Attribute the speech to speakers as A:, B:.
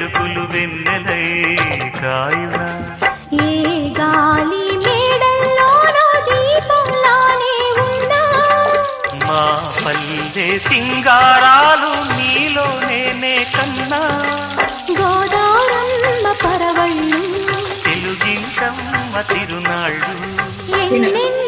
A: వేడుకులు వెన్నెలై కాయునా
B: ఏ గాలి మేడల్లోనో దీపంలానే ఉన్నా
A: మా పల్లె సింగారాలు నీలో నేనే కన్నా
B: గోదారమ్మ పరవళ్ళు
A: తెలుగింటమ్మ తిరునాళ్ళు
B: ఎన్నెన్నో